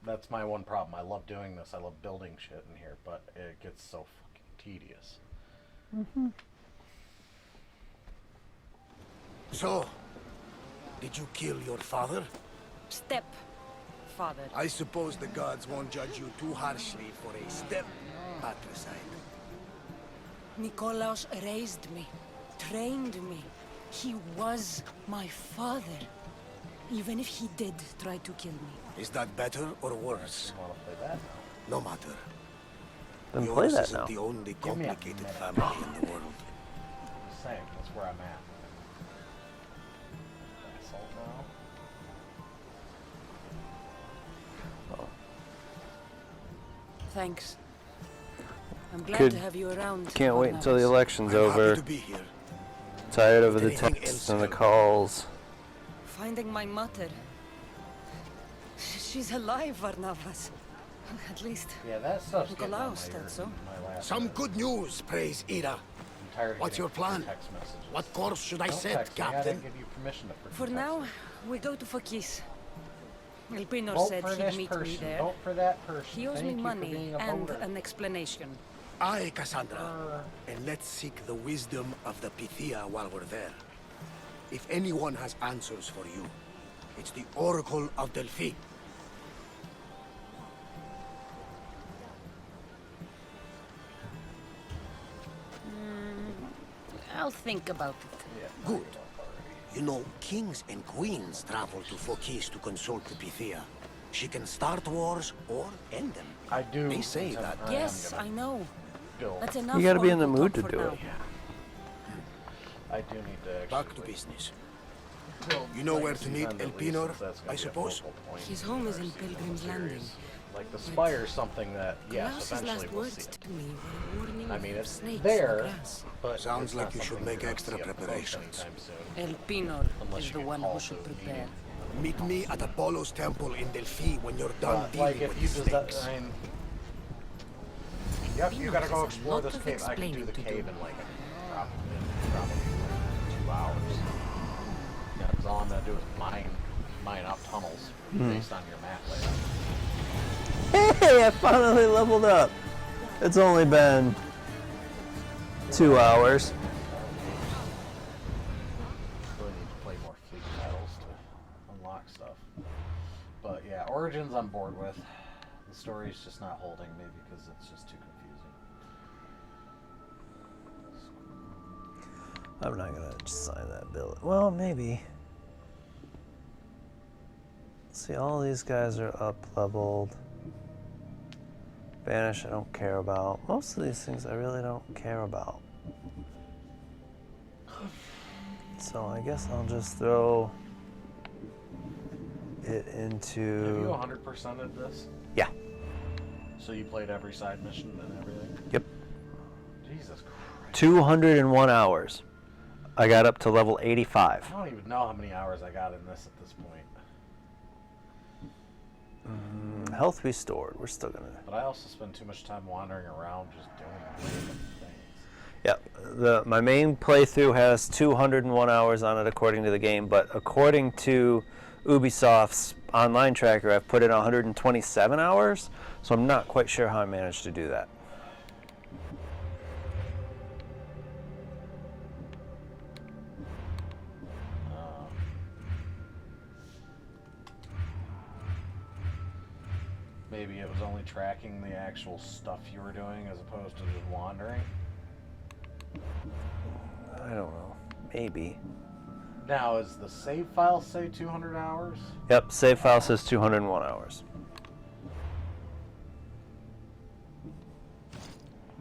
That's my one problem. I love doing this. I love building shit in here, but it gets so fucking tedious. So, did you kill your father? Step, father. I suppose the gods won't judge you too harshly for a step patricide. Nikolaos raised me, trained me. He was my father. Even if he did try to kill me. Is that better or worse? I want to play that now. No matter. Then play Yours that isn't now. the only Give me a complicated minute. family in the world. Just saying, that's where I'm at. Assault now. Thanks. I'm glad Could- to have you around. Can't wait until the Barnabas. election's I'm over. happy to be here. Tired of the Anything texts else, and the Phil? calls. Finding my mother. She's alive, Barnabas. At least. Yeah, that stuff's getting on Nikolaos, my that's so. my last Some nerve. good news, praise Ira. I'm tired of What's getting your plan? Text messages. What course should I Don't set, text me. I Captain? didn't give you permission to freaking For text now, me. we go to Fakis. Elpinor Vote said for he'd this meet me person. there. Vote for that person. He owes Thank me you for money being a and voter. an explanation. Aye, Kassandra. And let's seek the wisdom of the Pythia while we're there. If anyone has answers for you, it's the Oracle of Delphi. I'll think about it. Good. You know, kings and queens travel to Phokis to consult the Pythia. She can start wars or end them. I do. They say intend- that. I am Yes, gonna I know. build. That's enough. You gotta be in the Oracle mood talk to for do now. it. I do need to Back to actually business. build You know where to legacies meet on the Elpinor, lease, that's gonna I be a suppose? focal point His in home our is in season Pilgrim's series. Landing. Like the Spire's something that, yes, Klaus's eventually last we'll words see it. to me were a warning I of mean, it's snakes there, in the grass. but Sounds it's like not you should something make you're gonna extra see up close preparations. anytime soon. Elpinor Unless is you the get one called who to should a prepare. meeting. Meet me at Apollo's temple in Delphi when you're done But, dealing like, if with you the just, snakes. I mean, yep, you gotta go has a explore lot this of cave. I can do explaining the to cave do. in like probably 2 hours. Yeah, because all I'm gonna do is mine up tunnels based on your map layout. Hey, I finally leveled up. It's only been 2 hours. Really need to play more fleet battles to unlock stuff. But yeah, Origins I'm bored with. The story's just not holding me because it's just too confusing. I'm not gonna sign that bill. Well, maybe. See, all these guys are up leveled. Banish, I don't care about. Most of these things I really don't care about. So I guess I'll just throw it into. Have you 100%ed this? Yeah. So you played every side mission and everything? Yep. Jesus Christ. 201 hours. I got up to level 85. I don't even know how many hours I got in this at this point. Health restored. We're still gonna. But I also spend too much time wandering around just doing random things. Yep. My main playthrough has 201 hours on it according to the game, but according to Ubisoft's online tracker, I've put in 127 hours, so I'm not quite sure how I managed to do that. Maybe it was only tracking the actual stuff you were doing as opposed to just wandering. I don't know. Maybe. Now, is the save file say 200 hours? Yep, save file says 201 hours.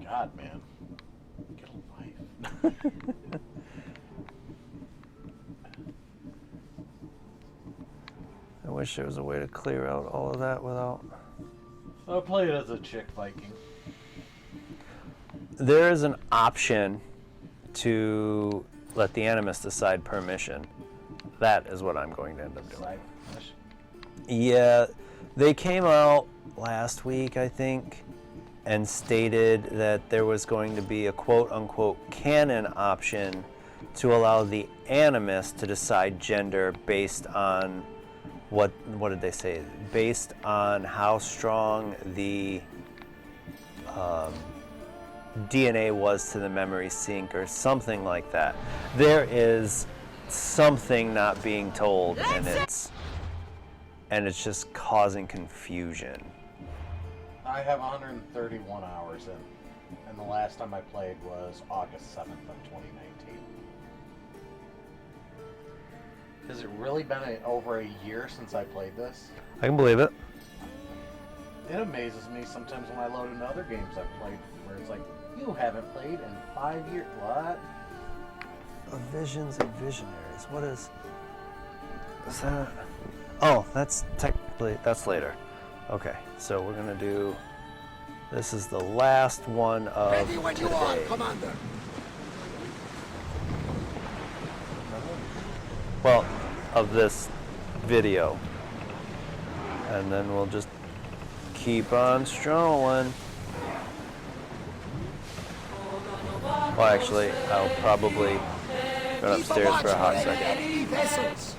God, man. Get a life. I wish there was a way to clear out all of that without... I'll play it as a chick Viking. There is an option to let the Animus decide per mission. That is what I'm going to end up doing. Side mission. Yeah, they came out last week, I think, and stated that there was going to be a quote-unquote canon option to allow the animus to decide gender based on what did they say? Based on how strong the DNA was to the memory sync or something like that. There is something not being told, and it's just causing confusion. I have 131 hours in, and the last time I played was August 7th of 2019. Has it really been over a year since I played this? I can believe it. It amazes me sometimes when I load into other games I've played where it's like, you haven't played in 5 years. What? Visions and Visionaries. What is that? Oh, that's technically, that's later. Okay, so we're gonna do, this is the last one of Ready when you are, today. Commander. Well, of this video. And then we'll just keep on strolling. Well, actually, I'll probably go upstairs for a hot second. Enemy vessels.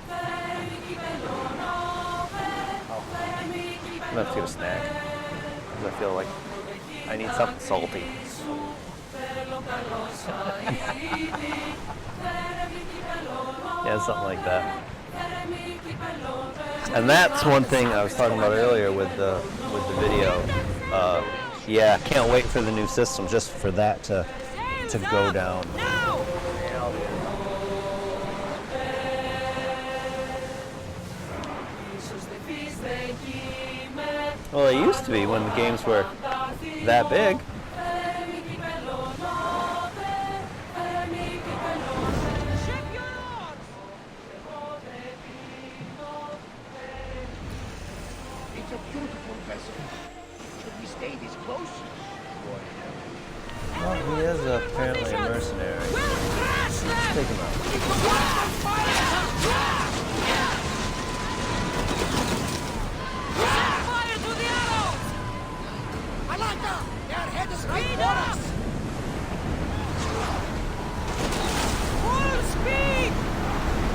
I'm gonna have to get a snack. Because I feel like I need something salty. Yeah, something like that. And that's one thing I was talking about earlier with the video. Yeah, can't wait for the new system just for that to go down. Well, it used to be when the games were that big. It's a beautiful vessel. Should we stay this close? Well, he is apparently a mercenary. Let's take him out. They are headed right for us! Full speed!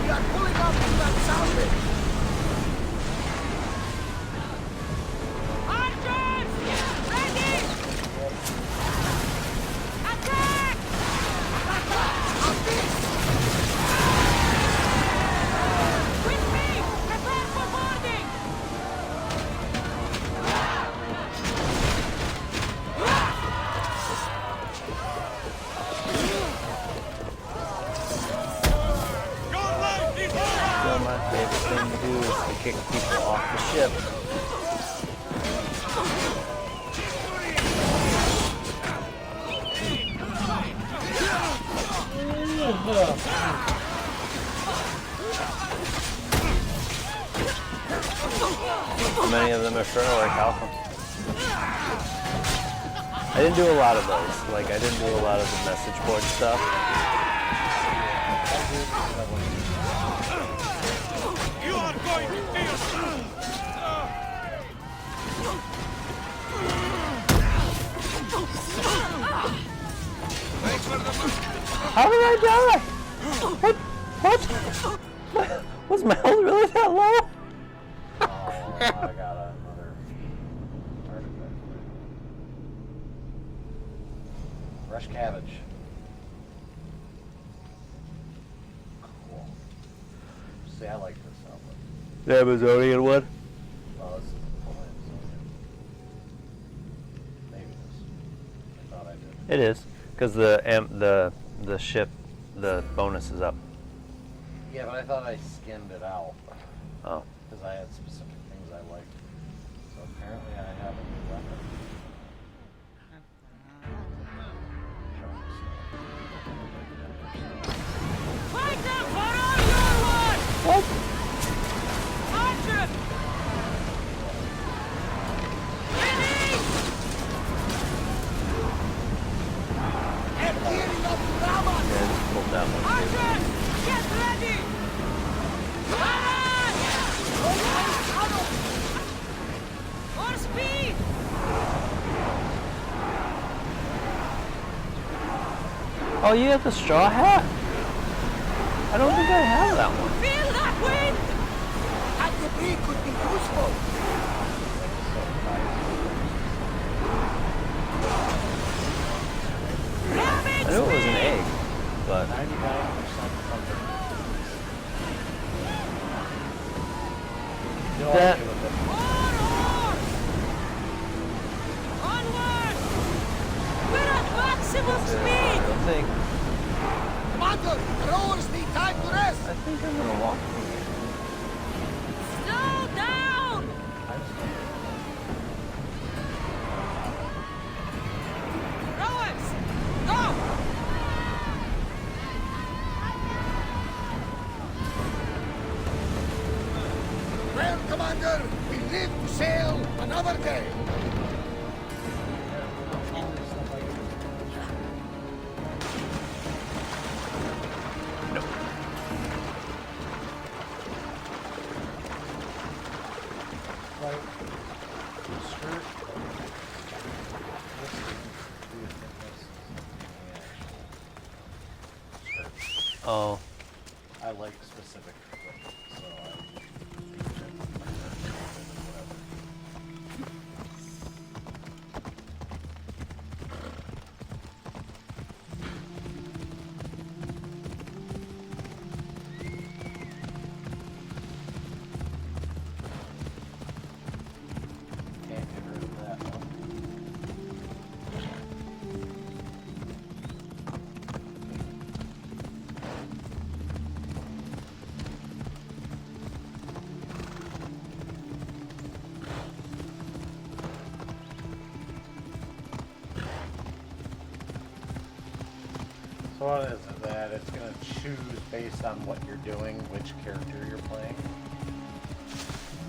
We are pulling up to that salvage! Archers! Ready! Attack! With me! Prepare for boarding! So my favorite thing to do is to kick people off the ship. Many of them are sure like Halcom. I didn't do a lot of those. Like, I didn't do a lot of the message board stuff. You are going to feel How did I die? What? Was my health really that low? Oh, I got another artifact. Fresh cabbage. Cool. See, I like this outfit. The Amazonian one? Oh, this is the full Amazonian. Maybe this. I thought I did. It is, because the ship, the bonus is up. Yeah, but I thought I skinned it out. Oh. Because I had specific things I liked. So apparently I have a new weapon. Fight them for all your worth! What? Archer! Ready! They're gearing up to ram us! Yeah, just pulled that one. Archers! Get ready! Fire! For speed! Oh, you have the straw hat? I don't think I have that one. Feel that wind! That debris could be useful. I knew it was an egg, but 99% something. that Onward! We're at maximum I speed! don't think. Commander, rowers need time to rest. I think I'm gonna walk. Slow down! Rowers, go! Well, Commander, we live to sail another day. Oh, I like specific equipment, so can't get rid of that one. So what is it that it's going to choose based on what you're doing, which character you're playing?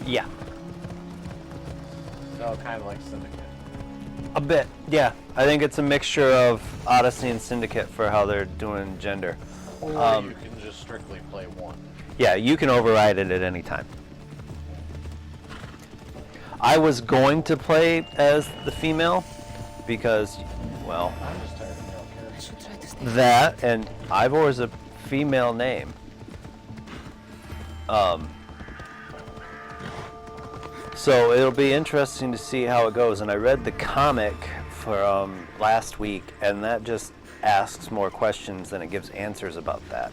yeah, So kind of like Syndicate. a bit. Yeah, I think it's a mixture of Odyssey and Syndicate for how they're doing gender. Or you can just strictly play one. Yeah, you can override it at any time. I was going to play as the female because, well, I'm just tired of male I characters. should try to stay. that and Ivor's a female name. So it'll be interesting to see how it goes. And I read the comic from last week, and that just asks more questions than it gives answers about that.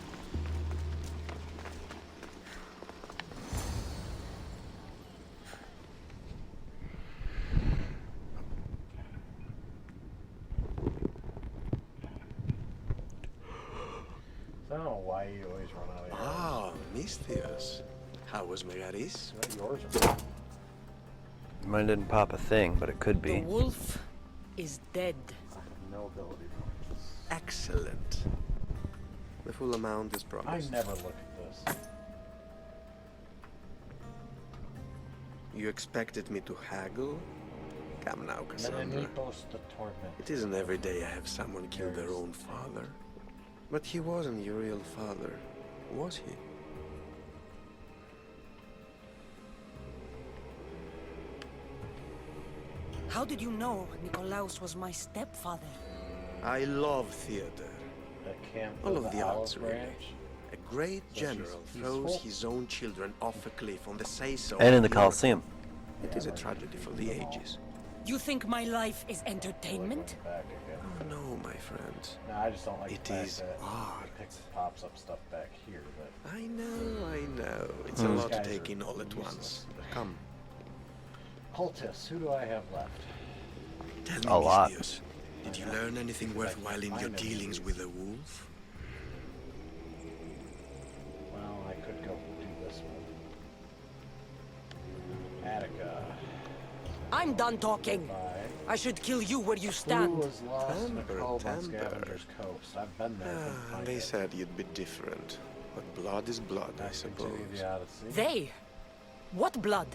I don't know why you always run out of arrows. Ah, Mystios. How was Megaris? What yours are. Mine didn't pop a thing, but it could The be. wolf is dead. I have no ability points. Excellent. The full amount is I promised. never look at this. You expected me to haggle? Come now, Kassandra. Menenipos the torment. It isn't every day I have someone kill their own father. But he wasn't your real father, was he? How did you know Nikolaos was my stepfather? I love theater. The camp All of of the the olive arts, really. branch. A great So she's general throws peaceful? his own children off a cliff on the say-so. And in of the other. Colosseum. It is a tragedy for the ages. You think my life is entertainment? Back again. Oh no, my friend. No, I just don't like It the fact is that art. it pops up stuff back here. But I know. It's a Hmm. lot to Guys take are in all at useless once. today. Come, cultists, who do I have left? tell me, A lot. Mystios, did you learn anything worthwhile in your dealings with the wolf? Well, I could go do this one. Attica. I'm done talking. Bye. I should kill you where you Who stand. was lost in a Temper, cove on temper. Scavenger's Coast? I've been there. couldn't Ah, find they it. said you'd be different. But blood is blood, I Let's continue suppose. the Odyssey. They? What blood?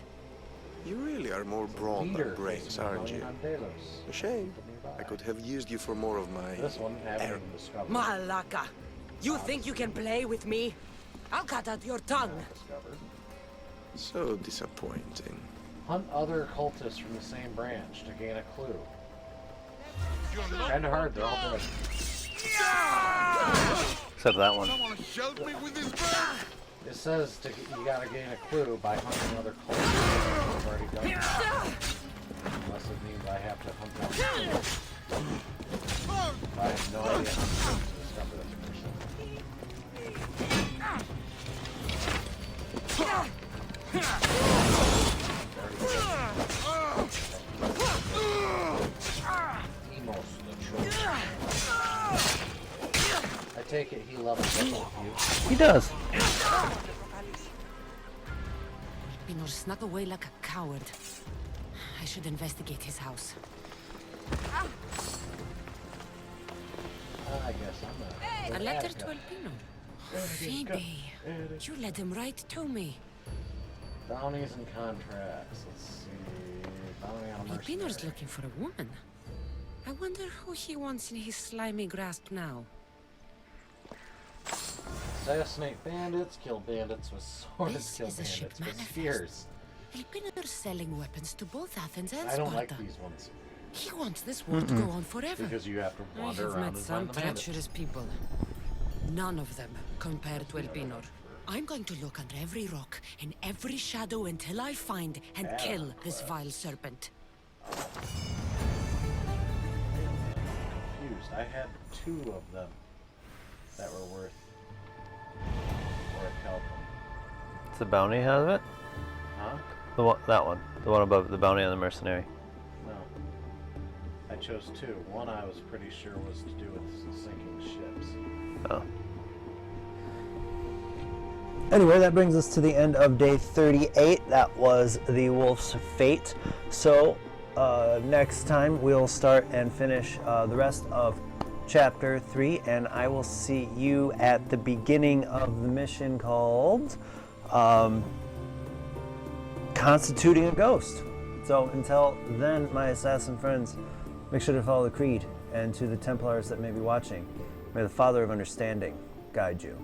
You really are more brawn Leader than brains, facing aren't you? Delos. A shame. I could have used you for more of my... This one haven't error. even discovered. Malaka. You think you can play with me? I'll cut out your tongue. Discovered. So disappointing. Hunt other cultists from the same branch to gain a clue. Kinda hard, they're all dead. Except that one. Someone shelled me with this bird. It says you gotta gain a clue by hunting other cultures. I've already done that. Unless it means I have to hunt them. I have no idea how to discover this person. Emos the troll. I take it he levels up with you. He does. Pinor snuck away like a coward. I should investigate his house. I guess I'm A letter to Elpino. Phoebe, you led him right to me. Bounties and contracts. Let's see. Bounty on a Elpinor's mercenary. looking for a woman. I wonder who he wants in his slimy grasp now. Assassinate bandits, kill bandits with swords, This kill is a ship bandits with manifest. spears. Elpinor's selling weapons to both Athens and I don't Sparta. like these ones He wants this war to go on forever. because you have to I wander have around met and some find the bandits. treacherous people. None of them compared to Elpinor. I'm going to look under every rock and every shadow until I find and kill this vile serpent. Confused. I had 2 of them that were worth help. It's the bounty out of it? Huh? The one, that one. The one above the bounty on the mercenary. No. I chose 2. One I was pretty sure was to do with sinking ships. Oh. Anyway, that brings us to the end of day 38. That was the Wolf's Fate. So, next time we'll start and finish the rest of chapter 3, and I will see you at the beginning of the mission called Constituting a Ghost. So, until then, my assassin friends, make sure to follow the creed, and to the Templars that may be watching, may the Father of Understanding guide you.